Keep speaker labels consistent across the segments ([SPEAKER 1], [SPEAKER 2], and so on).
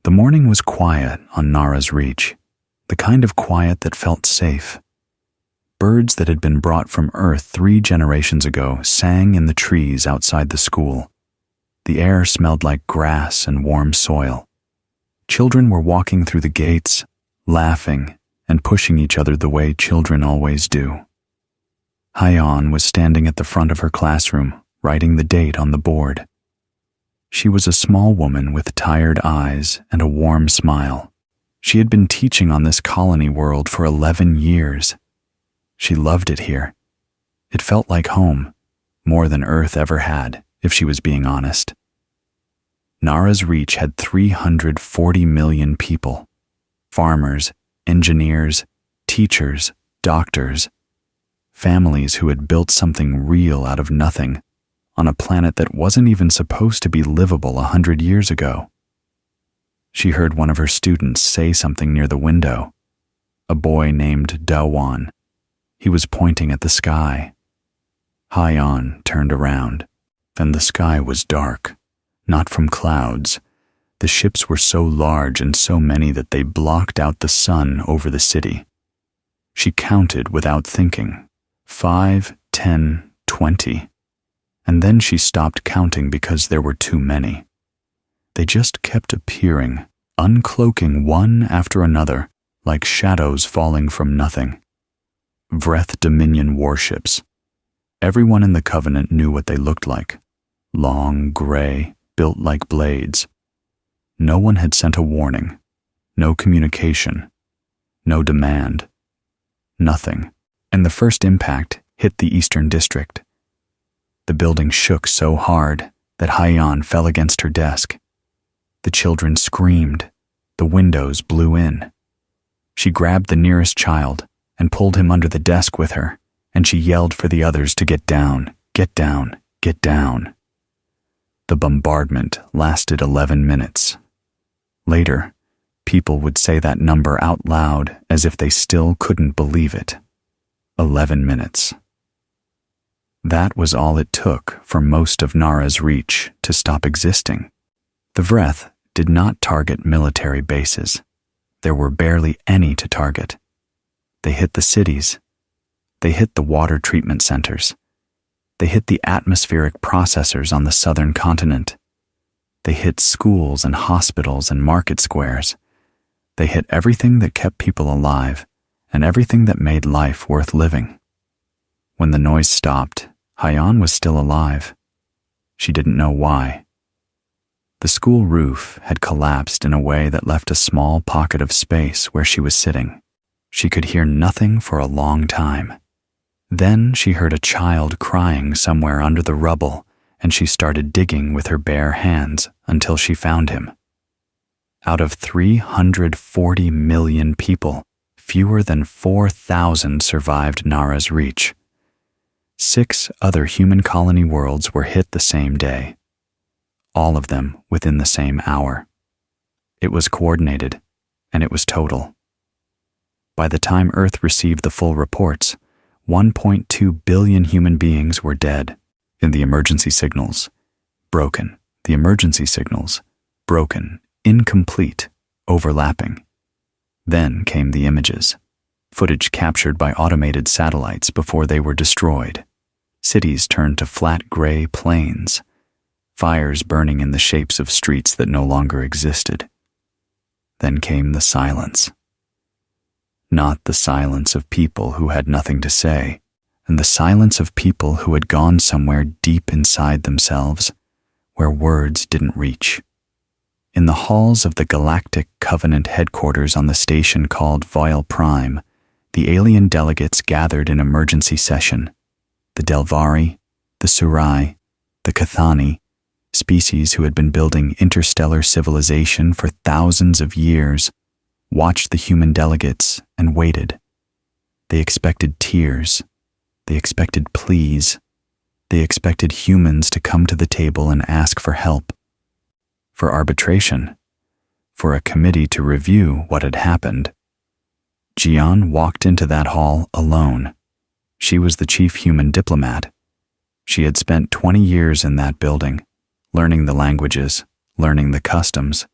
[SPEAKER 1] The morning was quiet on Nara's Reach, the kind of quiet that felt safe. Birds that had been brought from Earth 3 generations ago sang in the trees outside the school. The air smelled like grass and warm soil. Children were walking through the gates, laughing and pushing each other the way children always do. Hyan was standing at the front of her classroom, writing the date on the board. She was a small woman with tired eyes and a warm smile. She had been teaching on this colony world for 11 years. She loved it here. It felt like home, more than Earth ever had, if she was being honest. Nara's Reach had 340 million people. Farmers, engineers, teachers, doctors, families who had built something real out of nothing on a planet that wasn't even supposed to be livable 100 years ago. She heard one of her students say something near the window. A boy named Dawan. He was pointing at the sky. Hyan turned around, and the sky was dark, not from clouds. The ships were so large and so many that they blocked out the sun over the city. She counted without thinking. 5, 10, 20. And then she stopped counting because there were too many. They just kept appearing, uncloaking one after another, like shadows falling from nothing. Vreth Dominion warships. Everyone in the Covenant knew what they looked like. Long, gray, built like blades. No one had sent a warning. No communication. No demand. Nothing. And the first impact hit the Eastern District. The building shook so hard that Hyan fell against her desk. The children screamed. The windows blew in. She grabbed the nearest child and pulled him under the desk with her, and she yelled for the others to get down, get down, get down. The bombardment lasted 11 minutes. Later, people would say that number out loud as if they still couldn't believe it. 11 minutes. That was all it took for most of Nara's Reach to stop existing. The Vreth did not target military bases. There were barely any to target. They hit the cities. They hit the water treatment centers. They hit the atmospheric processors on the southern continent. They hit schools and hospitals and market squares. They hit everything that kept people alive and everything that made life worth living. When the noise stopped, Hyan was still alive. She didn't know why. The school roof had collapsed in a way that left a small pocket of space where she was sitting. She could hear nothing for a long time. Then she heard a child crying somewhere under the rubble, and she started digging with her bare hands until she found him. Out of 340 million people, fewer than 4,000 survived Nara's Reach. 6 other human colony worlds were hit the same day. All of them within the same hour. It was coordinated, and it was total. By the time Earth received the full reports, 1.2 billion human beings were dead. In the emergency signals, broken. The emergency signals, broken, incomplete, overlapping. Then came the images, footage captured by automated satellites before they were destroyed. Cities turned to flat gray plains, fires burning in the shapes of streets that no longer existed. Then came the silence. Not the silence of people who had nothing to say, and the silence of people who had gone somewhere deep inside themselves, where words didn't reach. In the halls of the Galactic Covenant headquarters on the station called Vile Prime, the alien delegates gathered in emergency session. The Delvari, the Surai, the Cathani, species who had been building interstellar civilization for thousands of years, watched the human delegates and waited. They expected tears. They expected pleas. They expected humans to come to the table and ask for help, for arbitration, for a committee to review what had happened. Jian walked into that hall alone. She was the chief human diplomat. She had spent 20 years in that building, learning the languages, learning the customs,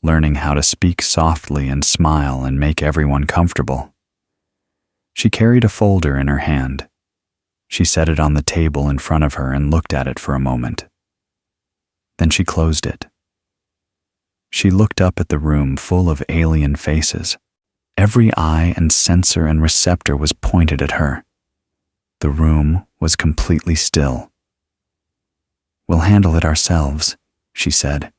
[SPEAKER 1] learning how to speak softly and smile and make everyone comfortable. She carried a folder in her hand. She set it on the table in front of her and looked at it for a moment. Then she closed it. She looked up at the room full of alien faces. Every eye and sensor and receptor was pointed at her. The room was completely still. "We'll handle it ourselves," she said.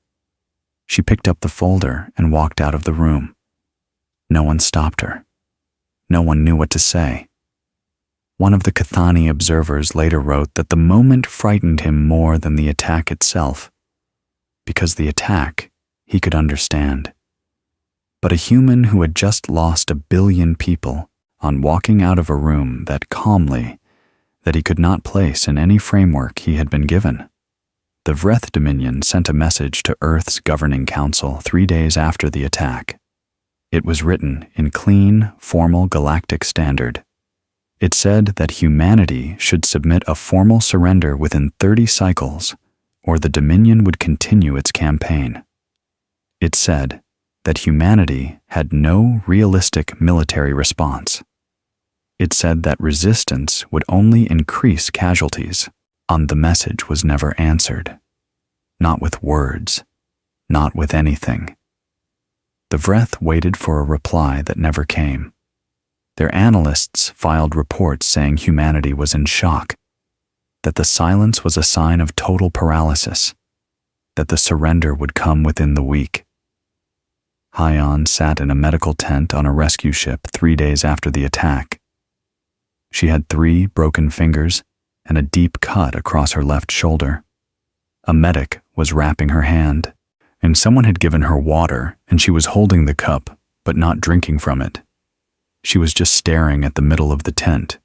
[SPEAKER 1] She picked up the folder and walked out of the room. No one stopped her. No one knew what to say. One of the Cathani observers later wrote that the moment frightened him more than the attack itself, because the attack he could understand. But a human who had just lost 1 billion people on walking out of a room that calmly, that he could not place in any framework he had been given. The Vreth Dominion sent a message to Earth's Governing Council 3 days after the attack. It was written in clean, formal galactic standard. It said that humanity should submit a formal surrender within 30 cycles, or the Dominion would continue its campaign. It said that humanity had no realistic military response. It said that resistance would only increase casualties. And the message was never answered. Not with words, not with anything. The Vreth waited for a reply that never came. Their analysts filed reports saying humanity was in shock, that the silence was a sign of total paralysis, that the surrender would come within the week. Hyon sat in a medical tent on a rescue ship 3 days after the attack. She had 3 broken fingers and a deep cut across her left shoulder. A medic was wrapping her hand, and someone had given her water, and she was holding the cup, but not drinking from it. She was just staring at the middle of the tent.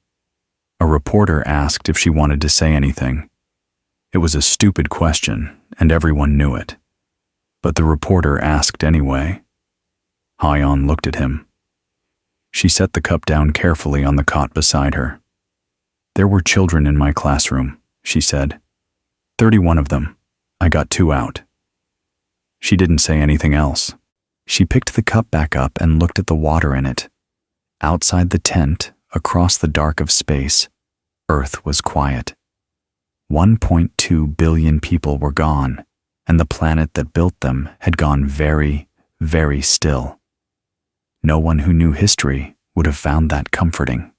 [SPEAKER 1] A reporter asked if she wanted to say anything. It was a stupid question, and everyone knew it. But the reporter asked anyway. Hyon looked at him. She set the cup down carefully on the cot beside her. "There were children in my classroom," she said. 31 of them. I got 2 out. She didn't say anything else. She picked the cup back up and looked at the water in it. Outside the tent, across the dark of space, Earth was quiet. 1.2 billion people were gone, and the planet that built them had gone very, very still. No one who knew history would have found that comforting.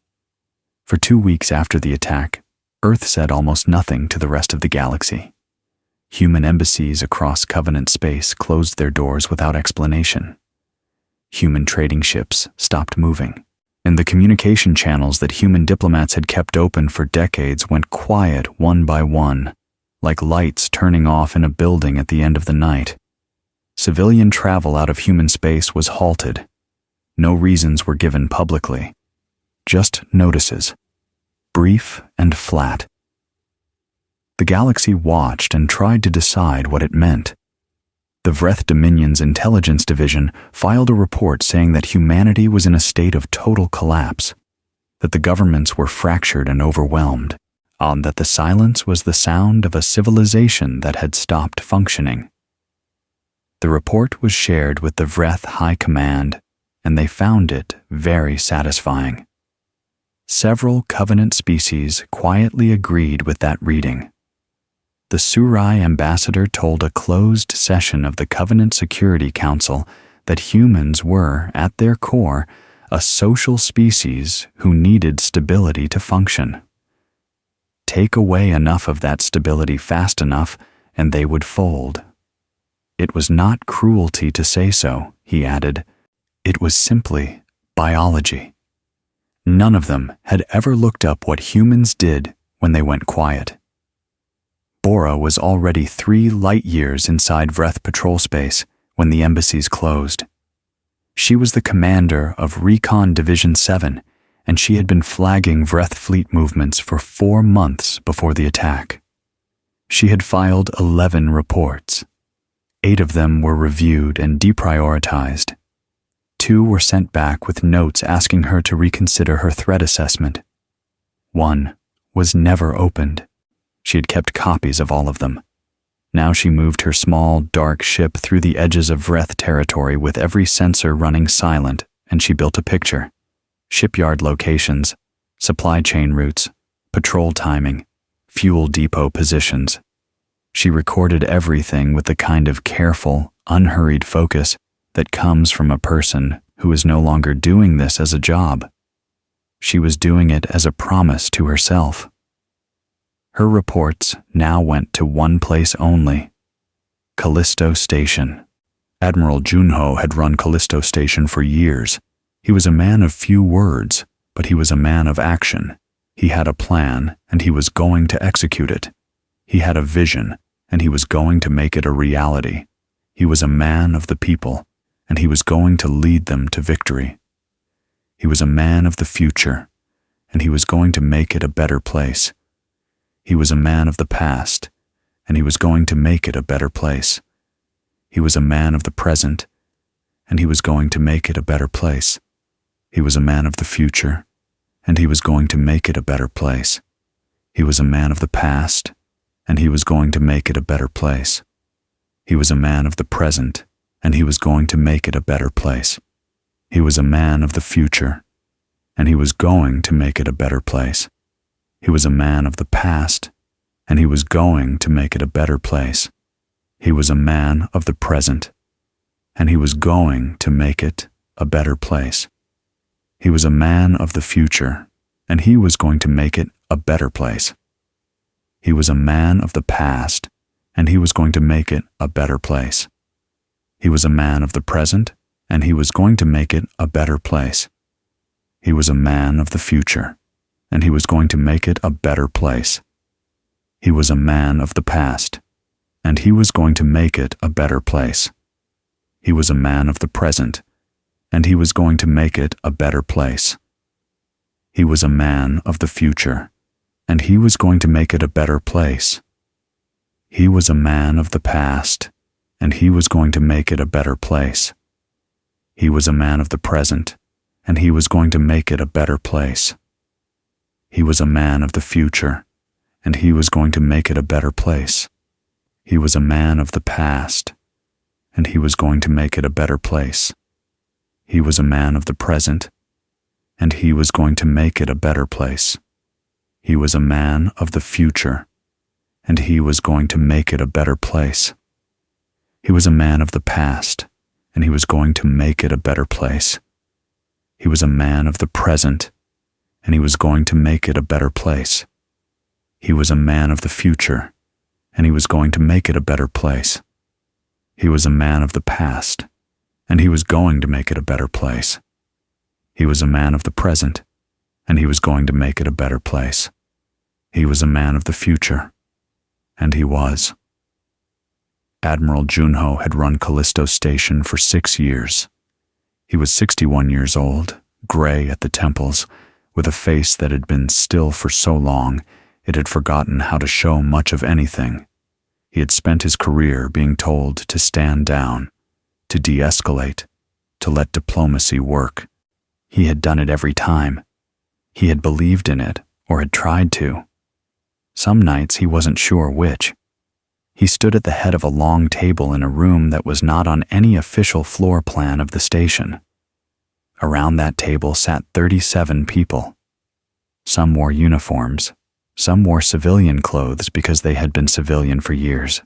[SPEAKER 1] For 2 weeks after the attack, Earth said almost nothing to the rest of the galaxy. Human embassies across Covenant space closed their doors without explanation. Human trading ships stopped moving, and the communication channels that human diplomats had kept open for decades went quiet one by one, like lights turning off in a building at the end of the night. Civilian travel out of human space was halted. No reasons were given publicly. Just notices, brief and flat. The galaxy watched and tried to decide what it meant. The Vreth Dominion's intelligence division filed a report saying that humanity was in a state of total collapse, that the governments were fractured and overwhelmed, and that the silence was the sound of a civilization that had stopped functioning. The report was shared with the Vreth High Command, and they found it very satisfying. Several Covenant species quietly agreed with that reading. The Surai ambassador told a closed session of the Covenant Security Council that humans were, at their core, a social species who needed stability to function. Take away enough of that stability fast enough, and they would fold. It was not cruelty to say so, he added. It was simply biology. None of them had ever looked up what humans did when they went quiet. Bora was already 3 light years inside Vreth patrol space when the embassies closed. She was the commander of Recon Division 7, and she had been flagging Vreth fleet movements for 4 months before the attack. She had filed 11 reports. 8 of them were reviewed and deprioritized. 2 were sent back with notes asking her to reconsider her threat assessment. 1 was never opened. She had kept copies of all of them. Now she moved her small, dark ship through the edges of Vreth territory with every sensor running silent, and she built a picture. Shipyard locations, supply chain routes, patrol timing, fuel depot positions. She recorded everything with the kind of careful, unhurried focus that comes from a person who is no longer doing this as a job. She was doing it as a promise to herself. Her reports now went to one place only: Callisto Station. Admiral Junho had run Callisto Station for years. He was a man of few words, but he was a man of action. He had a plan, and he was going to execute it. He had a vision, and he was going to make it a reality. He was a man of the people, and he was going to lead them to victory. He was a man of the future, and he was going to make it a better place. He was a man of the past, and he was going to make it a better place. He was a man of the present, and he was going to make it a better place. He was a man of the future, and he was going to make it a better place. He was a man of the past, and he was going to make it a better place. He was a man of the present, and he was going to make it a better place. He was a man of the future, and he was going to make it a better place. He was a man of the past, and he was going to make it a better place. He was a man of the present, and he was going to make it a better place. He was a man of the future, and he was going to make it a better place. He was a man of the past, and he was going to make it a better place. He was a man of the present, and he was going to make it a better place. He was a man of the future, and he was going to make it a better place. He was a man of the past, and he was going to make it a better place. He was a man of the present, and he was going to make it a better place. He was a man of the future, and he was going to make it a better place. He was a man of the past, and he was going to make it a better place. He was a man of the present, and he was going to make it a better place. He was a man of the future, and he was going to make it a better place. He was a man of the past, and he was going to make it a better place. He was a man of the present, and he was going to make it a better place. He was a man of the future, and he was going to make it a better place. He was a man of the past, and he was going to make it a better place. He was a man of the present, and he was going to make it a better place. He was a man of the future, and he was going to make it a better place. He was a man of the past, and he was going to make it a better place. He was a man of the present, and he was going to make it a better place. He was a man of the future, and he was. Admiral Junho had run Callisto Station for 6 years. He was 61 years old, gray at the temples, with a face that had been still for so long it had forgotten how to show much of anything. He had spent his career being told to stand down, to de-escalate, to let diplomacy work. He had done it every time. He had believed in it, or had tried to. Some nights he wasn't sure which. He stood at the head of a long table in a room that was not on any official floor plan of the station. Around that table sat 37 people. Some wore uniforms. Some wore civilian clothes because they had been civilian for years.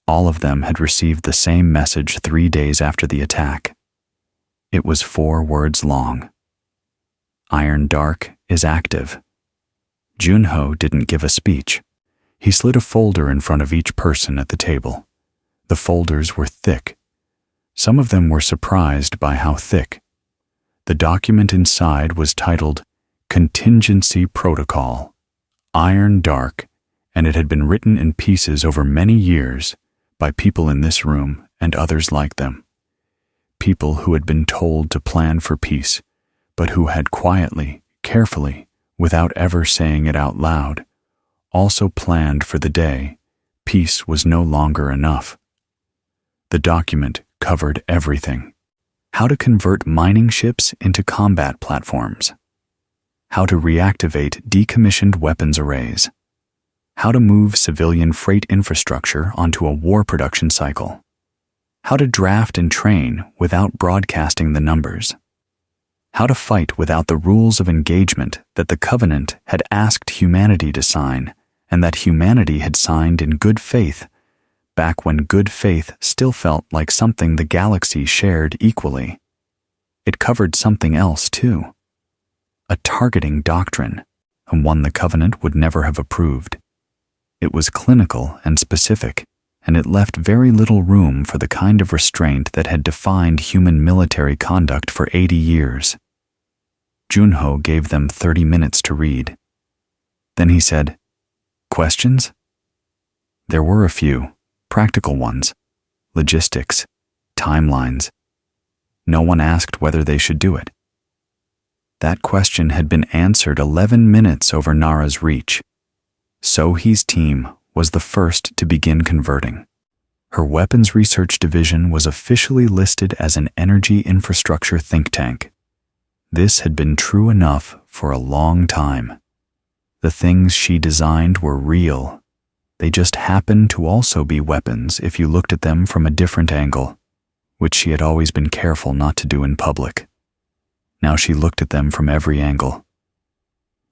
[SPEAKER 1] All of them had received the same message 3 days after the attack. It was 4 words long. Iron Dark is active. Junho didn't give a speech. He slid a folder in front of each person at the table. The folders were thick. Some of them were surprised by how thick. The document inside was titled Contingency Protocol, Iron Dark, and it had been written in pieces over many years by people in this room and others like them. People who had been told to plan for peace, but who had quietly, carefully, without ever saying it out loud, also planned for the day peace was no longer enough. The document covered everything. How to convert mining ships into combat platforms. How to reactivate decommissioned weapons arrays. how to move civilian freight infrastructure onto a war production cycle, how to draft and train without broadcasting the numbers, how to fight without the rules of engagement that the Covenant had asked humanity to sign and that humanity had signed in good faith, back when good faith still felt like something the galaxy shared equally. It covered something else, too. A targeting doctrine, and one the Covenant would never have approved. It was clinical and specific, and it left very little room for the kind of restraint that had defined human military conduct for 80 years. Junho gave them 30 minutes to read. Then he said, "Questions?" There were a few, practical ones, logistics, timelines. No one asked whether they should do it. That question had been answered 11 minutes over Nara's reach. Sohi's team was the first to begin converting. Her weapons research division was officially listed as an energy infrastructure think tank. This had been true enough for a long time. The things she designed were real. They just happened to also be weapons if you looked at them from a different angle, which she had always been careful not to do in public. Now she looked at them from every angle.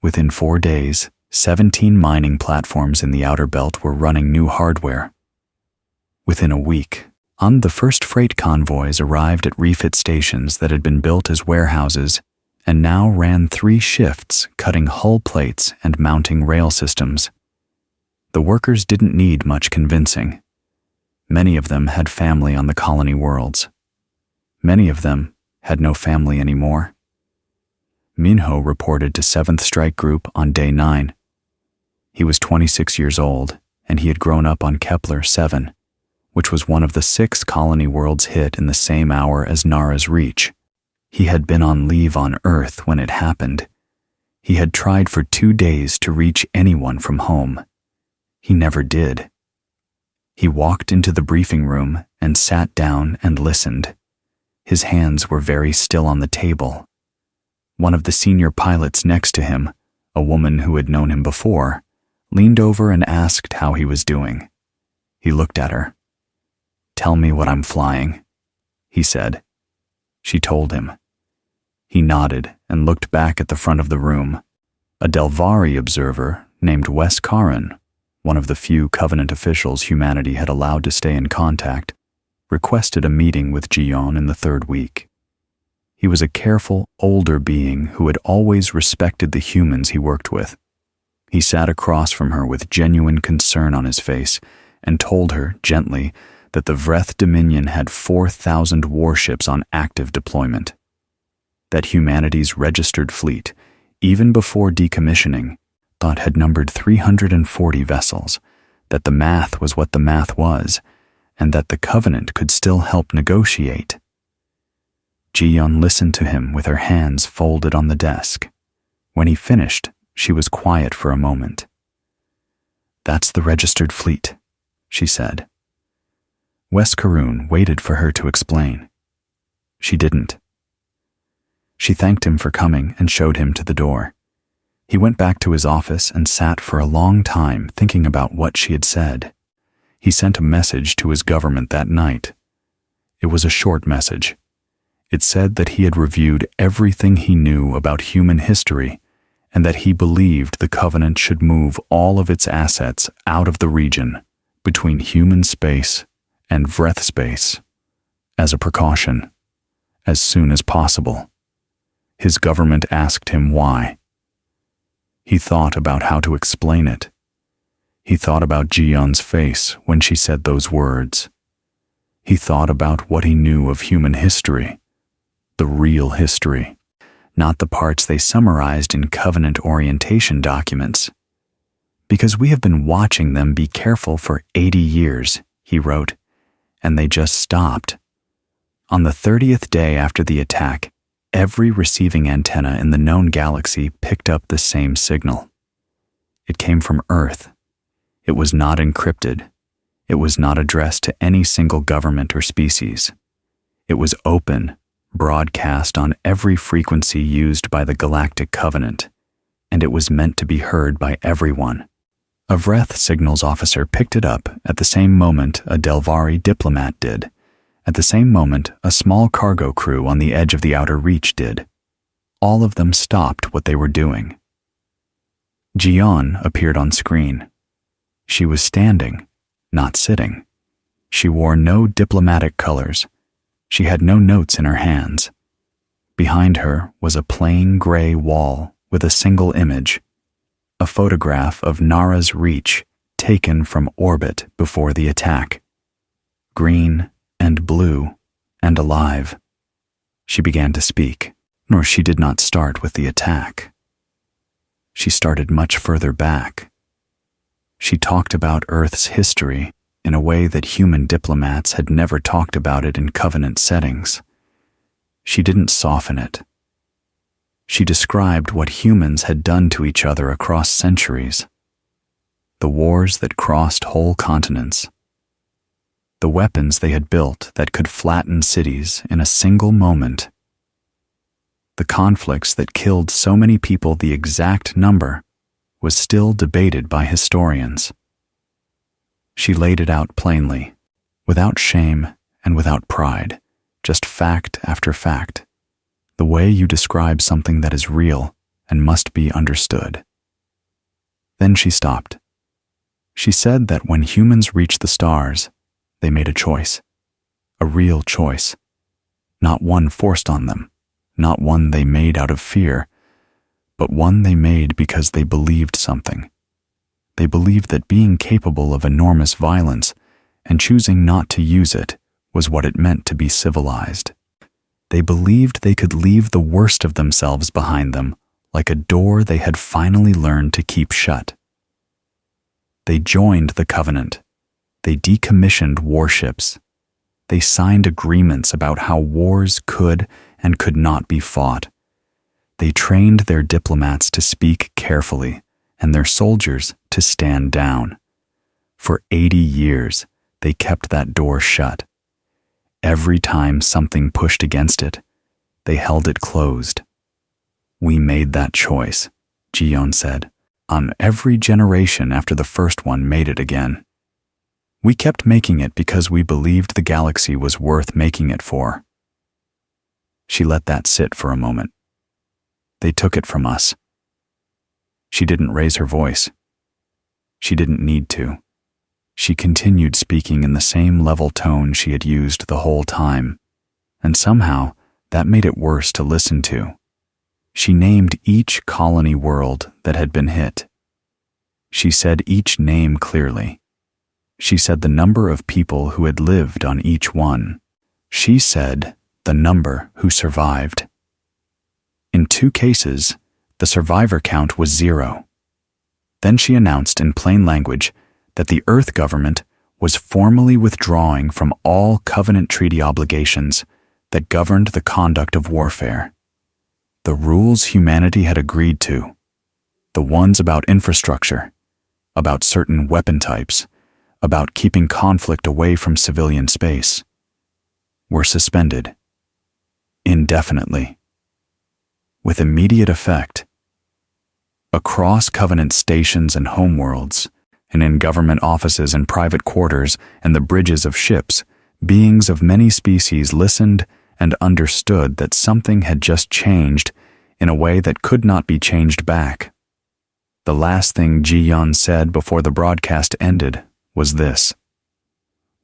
[SPEAKER 1] Within 4 days, 17 mining platforms in the outer belt were running new hardware. Within a week, the first freight convoys arrived at refit stations that had been built as warehouses and now ran 3 shifts cutting hull plates and mounting rail systems. The workers didn't need much convincing. Many of them had family on the colony worlds. Many of them had no family anymore. Minho reported to 7th Strike Group on day 9. He was 26 years old, and he had grown up on Kepler 7, which was one of the 6 colony worlds hit in the same hour as Nara's reach. He had been on leave on Earth when it happened. He had tried for 2 days to reach anyone from home. He never did. He walked into the briefing room and sat down and listened. His hands were very still on the table. One of the senior pilots next to him, a woman who had known him before, leaned over and asked how he was doing. He looked at her. "Tell me what I'm flying," he said. She told him. He nodded and looked back at the front of the room. A Delvari observer named Wes Caron, one of the few Covenant officials humanity had allowed to stay in contact, requested a meeting with Jiyon in the 3rd week. He was a careful, older being who had always respected the humans he worked with. He sat across from her with genuine concern on his face and told her, gently, that the Vreth Dominion had 4,000 warships on active deployment. That humanity's registered fleet, even before decommissioning, had numbered 340 vessels, that the math was what the math was, and that the Covenant could still help negotiate. Jiyon listened to him with her hands folded on the desk. When he finished, she was quiet for a moment. "That's the registered fleet," she said. Wes Caroon waited for her to explain. She didn't. She thanked him for coming and showed him to the door. He went back to his office and sat for a long time thinking about what she had said. He sent a message to his government that night. It was a short message. It said that he had reviewed everything he knew about human history and that he believed the Covenant should move all of its assets out of the region between human space and Vreth space as a precaution, as soon as possible. His government asked him why. He thought about how to explain it. He thought about Jiyon's face when she said those words. He thought about what he knew of human history, the real history, not the parts they summarized in Covenant orientation documents. "Because we have been watching them be careful for 80 years, he wrote, and they just stopped. On the 30th day after the attack, every receiving antenna in the known galaxy picked up the same signal. It came from Earth. It was not encrypted. It was not addressed to any single government or species. It was open, broadcast on every frequency used by the Galactic Covenant, and it was meant to be heard by everyone. A Vreth signals officer picked it up at the same moment a Delvari diplomat did. At the same moment, a small cargo crew on the edge of the outer reach did. All of them stopped what they were doing. Jian appeared on screen. She was standing, not sitting. She wore no diplomatic colors. She had no notes in her hands. Behind her was a plain gray wall with a single image, a photograph of Nara's Reach taken from orbit before the attack. Green and blue and alive. She began to speak, nor she did not start with the attack. She started much further back. She talked about Earth's history in a way that human diplomats had never talked about it in Covenant settings. She didn't soften it. She described what humans had done to each other across centuries. The wars that crossed whole continents. The weapons they had built that could flatten cities in a single moment. The conflicts that killed so many people, the exact number was still debated by historians. She laid it out plainly, without shame and without pride, just fact after fact, the way you describe something that is real and must be understood. Then she stopped. She said that when humans reached the stars, they made a choice, a real choice, not one forced on them, not one they made out of fear, but one they made because they believed something. They believed that being capable of enormous violence and choosing not to use it was what it meant to be civilized. They believed they could leave the worst of themselves behind them, like a door they had finally learned to keep shut. They joined the Covenant. They decommissioned warships. They signed agreements about how wars could and could not be fought. They trained their diplomats to speak carefully and their soldiers to stand down. For 80 years, they kept that door shut. Every time something pushed against it, they held it closed. We made that choice, Jion said, on every generation after the first one made it again. We kept making it because we believed the galaxy was worth making it for. She let that sit for a moment. They took it from us. She didn't raise her voice. She didn't need to. She continued speaking in the same level tone she had used the whole time, and somehow that made it worse to listen to. She named each colony world that had been hit. She said each name clearly. She said the number of people who had lived on each one. She said the number who survived. In 2 cases, the survivor count was 0. Then she announced in plain language that the Earth government was formally withdrawing from all Covenant treaty obligations that governed the conduct of warfare. The rules humanity had agreed to, the ones about infrastructure, about certain weapon types, about keeping conflict away from civilian space, were suspended indefinitely, with immediate effect. Across Covenant stations and homeworlds, and in government offices and private quarters and the bridges of ships, beings of many species listened and understood that something had just changed in a way that could not be changed back. The last thing Ji-Yun said before the broadcast ended was this: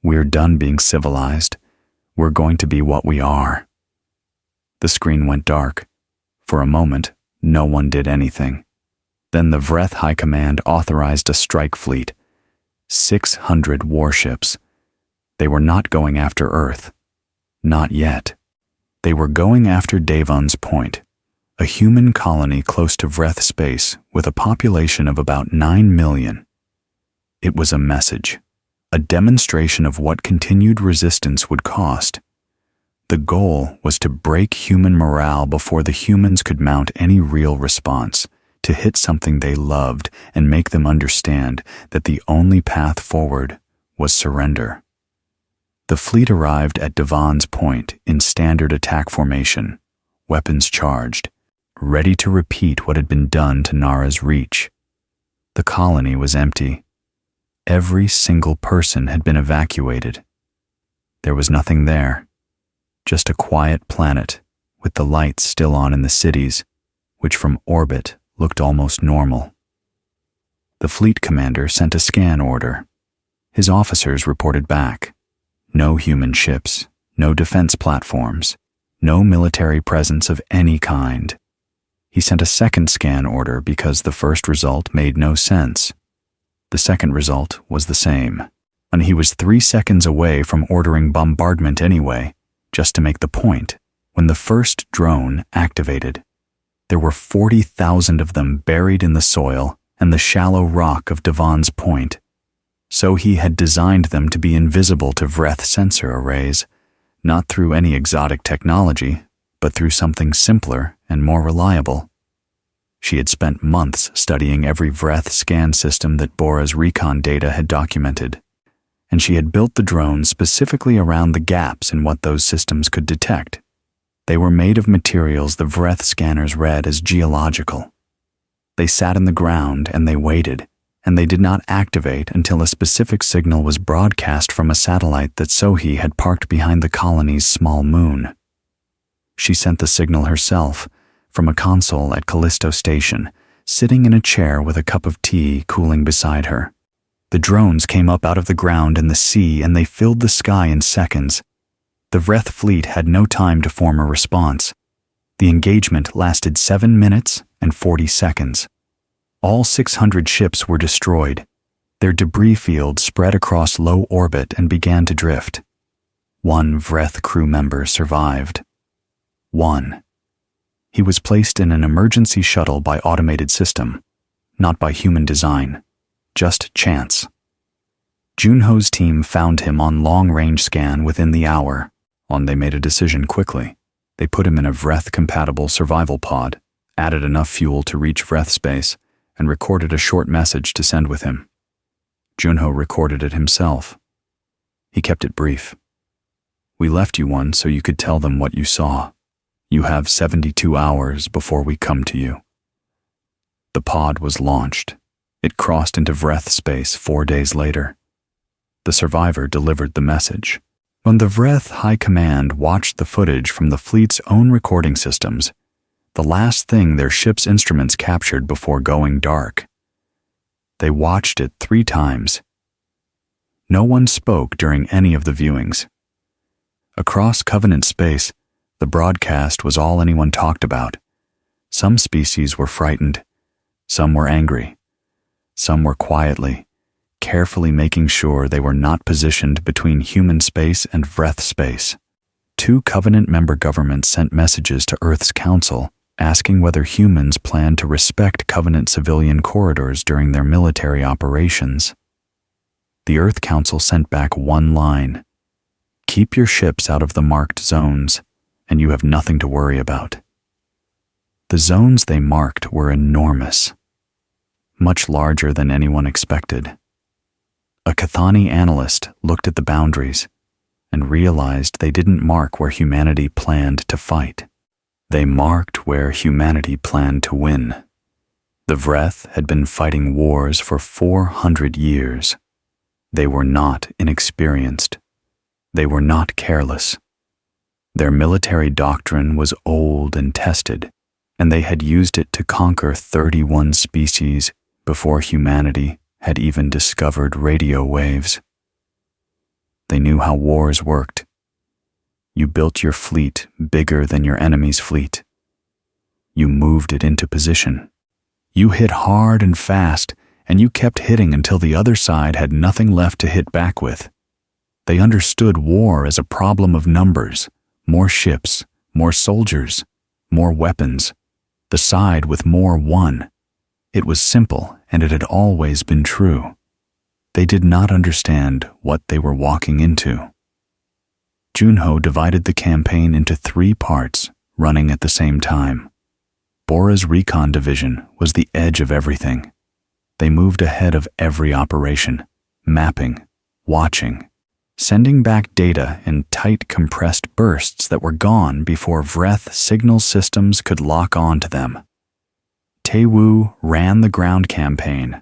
[SPEAKER 1] "We're done being civilized. We're going to be what we are." The screen went dark. For a moment, no one did anything. Then the Vreth High Command authorized a strike fleet. 600 warships. They were not going after Earth. Not yet. They were going after Devon's Point, a human colony close to Vreth space with a population of about 9 million. It was a message, a demonstration of what continued resistance would cost. The goal was to break human morale before the humans could mount any real response, to hit something they loved and make them understand that the only path forward was surrender. The fleet arrived at Devon's Point in standard attack formation, weapons charged, ready to repeat what had been done to Nara's Reach. The colony was empty. Every single person had been evacuated. There was nothing there, just a quiet planet with the lights still on in the cities, which from orbit looked almost normal. The fleet commander sent a scan order. His officers reported back. No human ships, no defense platforms, no military presence of any kind. He sent a second scan order because the first result made no sense. The second result was the same, and he was 3 seconds away from ordering bombardment anyway, just to make the point, when the first drone activated. There were 40,000 of them buried in the soil and the shallow rock of Devon's Point. So he had designed them to be invisible to Vreth sensor arrays, not through any exotic technology, but through something simpler and more reliable. She had spent months studying every Vreth scan system that Bora's recon data had documented, and she had built the drones specifically around the gaps in what those systems could detect. They were made of materials the Vreth scanners read as geological. They sat in the ground and they waited, and they did not activate until a specific signal was broadcast from a satellite that Sohi had parked behind the colony's small moon. She sent the signal herself from a console at Callisto Station, sitting in a chair with a cup of tea cooling beside her. The drones came up out of the ground in the sea and they filled the sky in seconds. The Vreth fleet had no time to form a response. The engagement lasted 7 minutes and 40 seconds. All 600 ships were destroyed. Their debris field spread across low orbit and began to drift. 1 Vreth crew member survived. 1. He was placed in an emergency shuttle by automated system, not by human design, just chance. Junho's team found him on long-range scan within the hour. They made a decision quickly. They put him in a Vreth-compatible survival pod, added enough fuel to reach Vreth space, and recorded a short message to send with him. Junho recorded it himself. He kept it brief. "We left you one so you could tell them what you saw. You have 72 hours before we come to you." The pod was launched. It crossed into Vreth space 4 days later. The survivor delivered the message. When the Vreth High Command watched the footage from the fleet's own recording systems, the last thing their ship's instruments captured before going dark. They watched it 3 times. No one spoke during any of the viewings. Across Covenant space, the broadcast was all anyone talked about. Some species were frightened, some were angry, some were quietly, carefully making sure they were not positioned between human space and Vreth space. 2 Covenant member governments sent messages to Earth's Council asking whether humans planned to respect Covenant civilian corridors during their military operations. The Earth Council sent back one line: "Keep your ships out of the marked zones, and you have nothing to worry about." The zones they marked were enormous, much larger than anyone expected. A Cathani analyst looked at the boundaries and realized they didn't mark where humanity planned to fight. They marked where humanity planned to win. The Vreth had been fighting wars for 400 years. They were not inexperienced. They were not careless. Their military doctrine was old and tested, and they had used it to conquer 31 species before humanity had even discovered radio waves. They knew how wars worked. You built your fleet bigger than your enemy's fleet. You moved it into position. You hit hard and fast, and you kept hitting until the other side had nothing left to hit back with. They understood war as a problem of numbers: more ships, more soldiers, more weapons. The side with more won. It was simple, and it had always been true. They did not understand what they were walking into. Junho divided the campaign into 3 parts, running at the same time. Bora's recon division was the edge of everything. They moved ahead of every operation, mapping, watching, sending back data in tight compressed bursts that were gone before Vreth signal systems could lock on to them. Taewoo ran the ground campaign,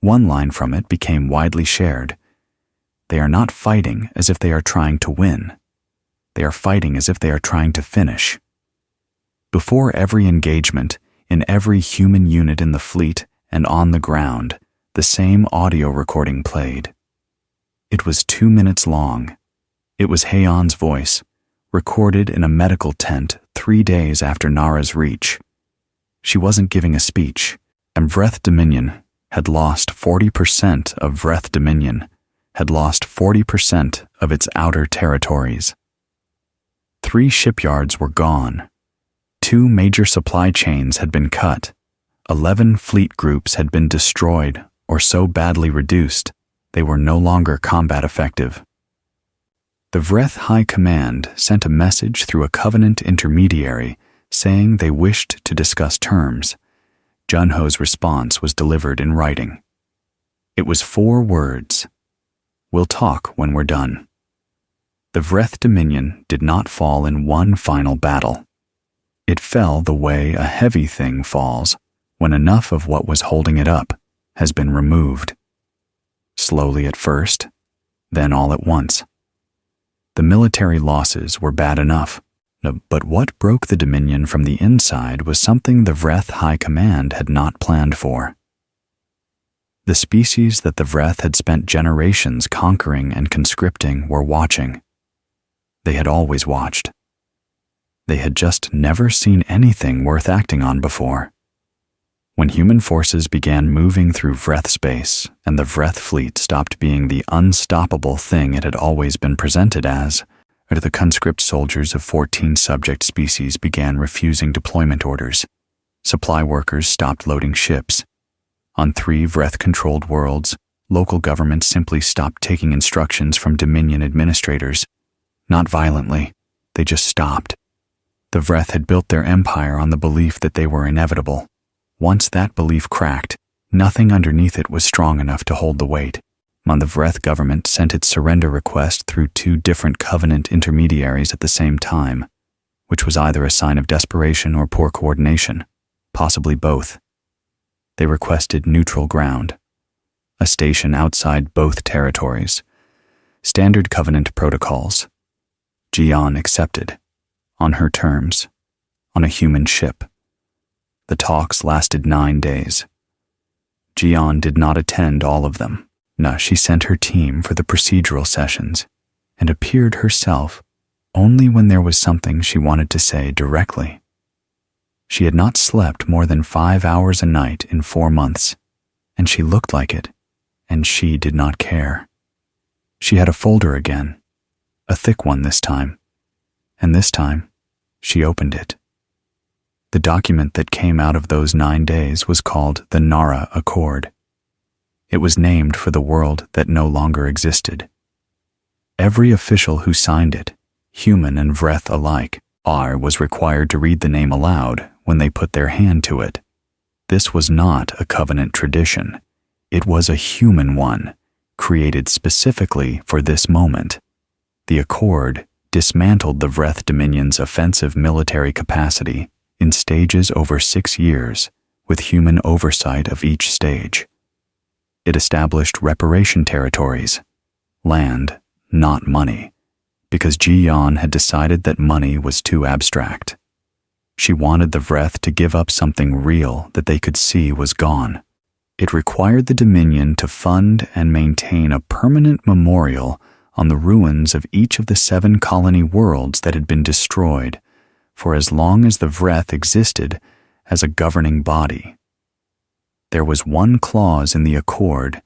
[SPEAKER 1] One line from it became widely shared. They are not fighting as if they are trying to win. They are fighting as if they are trying to finish. Before every engagement, in every human unit in the fleet and on the ground, the same audio recording played. It was 2 minutes long. It was Haon's voice, recorded in a medical tent 3 days after Nara's reach. She wasn't giving a speech, and Vreth Dominion had lost 40% of Vreth Dominion, had lost 40% of its outer territories. 3 shipyards were gone. 2 major supply chains had been cut. 11 fleet groups had been destroyed or so badly reduced they were no longer combat effective. The Vreth High Command sent a message through a Covenant intermediary saying they wished to discuss terms. Junho's response was delivered in writing. It was 4 words. "We'll talk when we're done." The Vreth Dominion did not fall in one final battle. It fell the way a heavy thing falls when enough of what was holding it up has been removed. Slowly at first, then all at once. The military losses were bad enough, but what broke the Dominion from the inside was something the Vreth High Command had not planned for. The species that the Vreth had spent generations conquering and conscripting were watching. They had always watched. They had just never seen anything worth acting on before. When human forces began moving through Vreth space and the Vreth fleet stopped being the unstoppable thing it had always been presented as, the conscript soldiers of 14 subject species began refusing deployment orders. Supply workers stopped loading ships. On 3 Vreth-controlled worlds, local governments simply stopped taking instructions from Dominion administrators. Not violently, they just stopped. The Vreth had built their empire on the belief that they were inevitable. Once that belief cracked, nothing underneath it was strong enough to hold the weight. The Vreth government sent its surrender request through 2 different Covenant intermediaries at the same time, which was either a sign of desperation or poor coordination, possibly both. They requested neutral ground, a station outside both territories, standard Covenant protocols. Jian accepted, on her terms, on a human ship. The talks lasted 9 days. Jian did not attend all of them. No, she sent her team for the procedural sessions and appeared herself only when there was something she wanted to say directly. She had not slept more than 5 hours a night in 4 months, and she looked like it, and she did not care. She had a folder again, a thick one this time, and this time she opened it. The document that came out of those 9 days was called the Nara Accord. It was named for the world that no longer existed. Every official who signed it, human and Vreth alike, was required to read the name aloud when they put their hand to it. This was not a Covenant tradition. It was a human one, created specifically for this moment. The Accord dismantled the Vreth Dominion's offensive military capacity in stages over 6 years, with human oversight of each stage. It established reparation territories, land, not money, because Jian had decided that money was too abstract. She wanted the Vreth to give up something real that they could see was gone. It required the Dominion to fund and maintain a permanent memorial on the ruins of each of the 7 colony worlds that had been destroyed for as long as the Vreth existed as a governing body. There was one clause in the Accord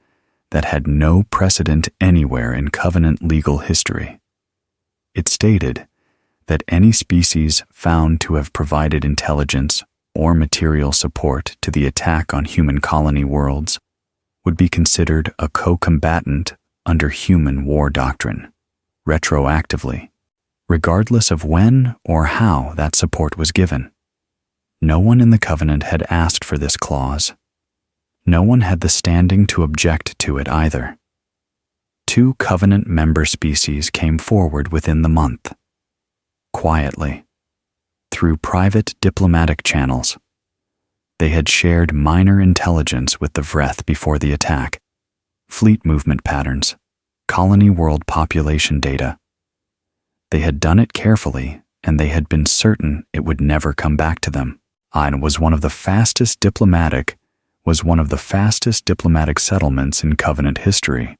[SPEAKER 1] that had no precedent anywhere in Covenant legal history. It stated that any species found to have provided intelligence or material support to the attack on human colony worlds would be considered a co-combatant under human war doctrine, retroactively, regardless of when or how that support was given. No one in the Covenant had asked for this clause. No one had the standing to object to it either. 2 Covenant member species came forward within the month. Quietly, through private diplomatic channels. They had shared minor intelligence with the Vreth before the attack, fleet movement patterns, colony world population data. They had done it carefully, and they had been certain it would never come back to them. And was one of the fastest diplomatic settlements in Covenant history,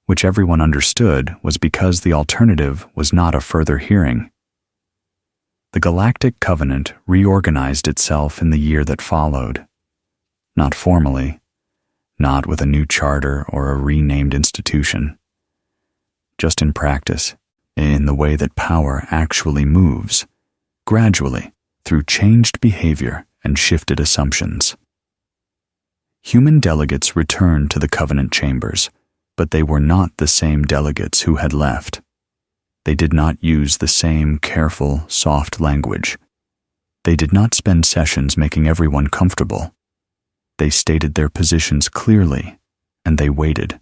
[SPEAKER 1] which everyone understood was because the alternative was not a further hearing. The Galactic Covenant reorganized itself in the year that followed. Not formally, not with a new charter or a renamed institution. Just in practice, in the way that power actually moves, gradually, through changed behavior and shifted assumptions. Human delegates returned to the Covenant chambers, but they were not the same delegates who had left. They did not use the same careful, soft language. They did not spend sessions making everyone comfortable. They stated their positions clearly, and they waited.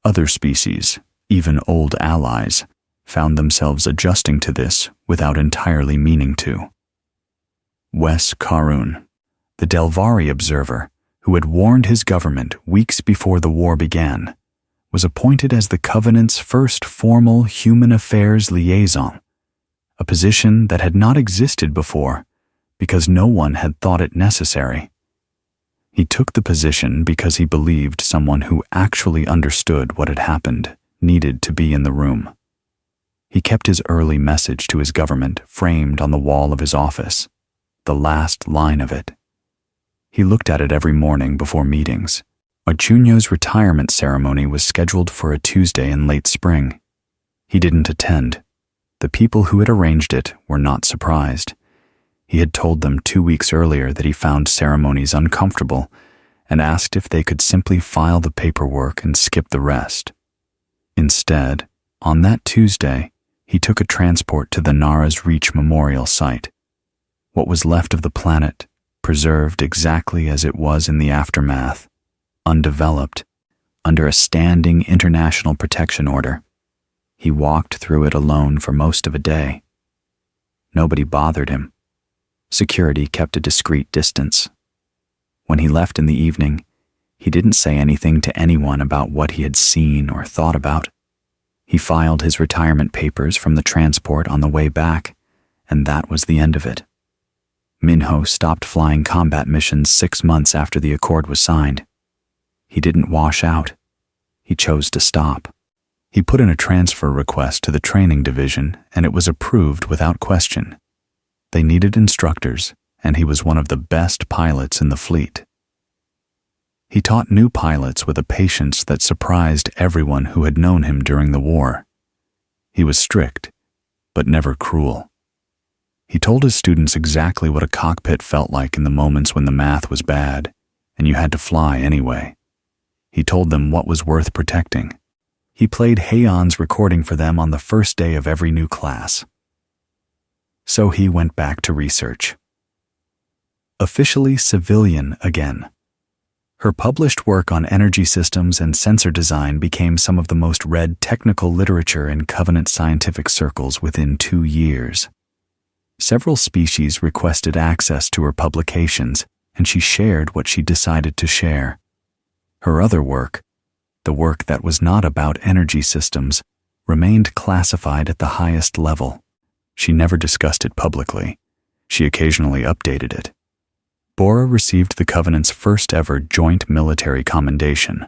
[SPEAKER 1] Other species, even old allies, found themselves adjusting to this without entirely meaning to. Wes Karun, the Delvari observer, who had warned his government weeks before the war began, was appointed as the Covenant's first formal human affairs liaison, a position that had not existed before because no one had thought it necessary. He took the position because he believed someone who actually understood what had happened needed to be in the room. He kept his early message to his government framed on the wall of his office, the last line of it. He looked at it every morning before meetings. Archunio's retirement ceremony was scheduled for a Tuesday in late spring. He didn't attend. The people who had arranged it were not surprised. He had told them 2 weeks earlier that he found ceremonies uncomfortable and asked if they could simply file the paperwork and skip the rest. Instead, on that Tuesday, he took a transport to the Nara's Reach Memorial Site. What was left of the planet, preserved exactly as it was in the aftermath, undeveloped, under a standing international protection order. He walked through it alone for most of a day. Nobody bothered him. Security kept a discreet distance. When he left in the evening, he didn't say anything to anyone about what he had seen or thought about. He filed his retirement papers from the transport on the way back, and that was the end of it. Minho stopped flying combat missions 6 months after the accord was signed. He didn't wash out. He chose to stop. He put in a transfer request to the training division, and it was approved without question. They needed instructors, and he was one of the best pilots in the fleet. He taught new pilots with a patience that surprised everyone who had known him during the war. He was strict, but never cruel. He told his students exactly what a cockpit felt like in the moments when the math was bad, and you had to fly anyway. He told them what was worth protecting. He played Haon's recording for them on the first day of every new class. So he went back to research. Officially civilian again. Her published work on energy systems and sensor design became some of the most read technical literature in Covenant scientific circles within 2 years. Several species requested access to her publications, and she shared what she decided to share. Her other work, the work that was not about energy systems, remained classified at the highest level. She never discussed it publicly. She occasionally updated it. Bora received the Covenant's first ever Joint Military Commendation,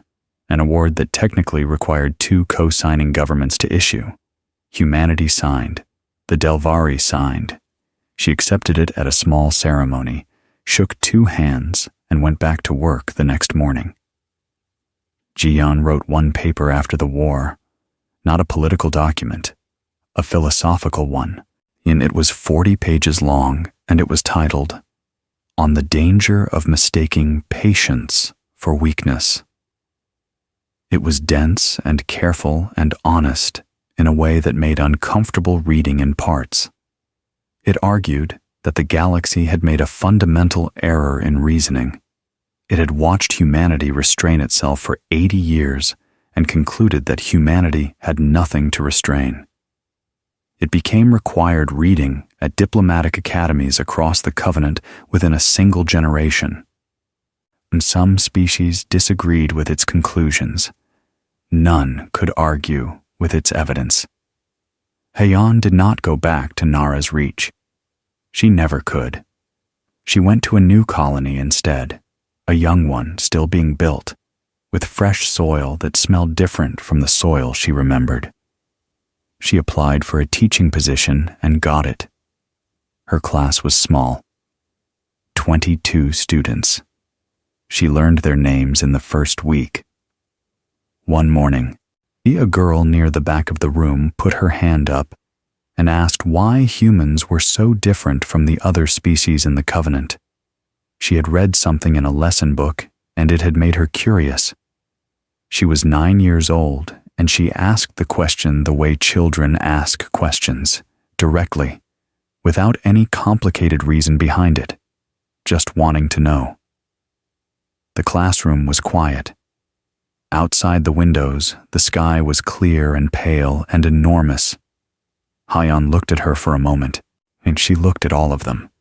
[SPEAKER 1] an award that technically required 2 co-signing governments to issue. Humanity signed. The Delvari signed. She accepted it at a small ceremony, shook 2 hands, and went back to work the next morning. Jian wrote 1 paper after the war, not a political document, a philosophical one. It was 40 pages long, and it was titled, "On the Danger of Mistaking Patience for Weakness." It was dense and careful and honest in a way that made uncomfortable reading in parts. It argued that the galaxy had made a fundamental error in reasoning. It had watched humanity restrain itself for 80 years and concluded that humanity had nothing to restrain. It became required reading at diplomatic academies across the Covenant within a single generation. And some species disagreed with its conclusions. None could argue with its evidence. Heian did not go back to Nara's Reach. She never could. She went to a new colony instead, a young one still being built, with fresh soil that smelled different from the soil she remembered. She applied for a teaching position and got it. Her class was small. 22 students. She learned their names in the first week. One morning, a girl near the back of the room put her hand up and asked why humans were so different from the other species in the Covenant. She had read something in a lesson book, and it had made her curious. She was 9 years old, and she asked the question the way children ask questions, directly, without any complicated reason behind it, just wanting to know. The classroom was quiet. Outside the windows, the sky was clear and pale and enormous. Heian looked at her for a moment, and she looked at all of them.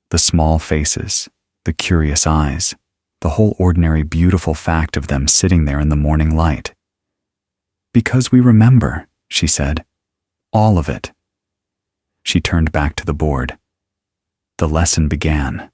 [SPEAKER 1] The small faces, the curious eyes, the whole ordinary beautiful fact of them sitting there in the morning light. "Because we remember," she said. "All of it." She turned back to the board. The lesson began.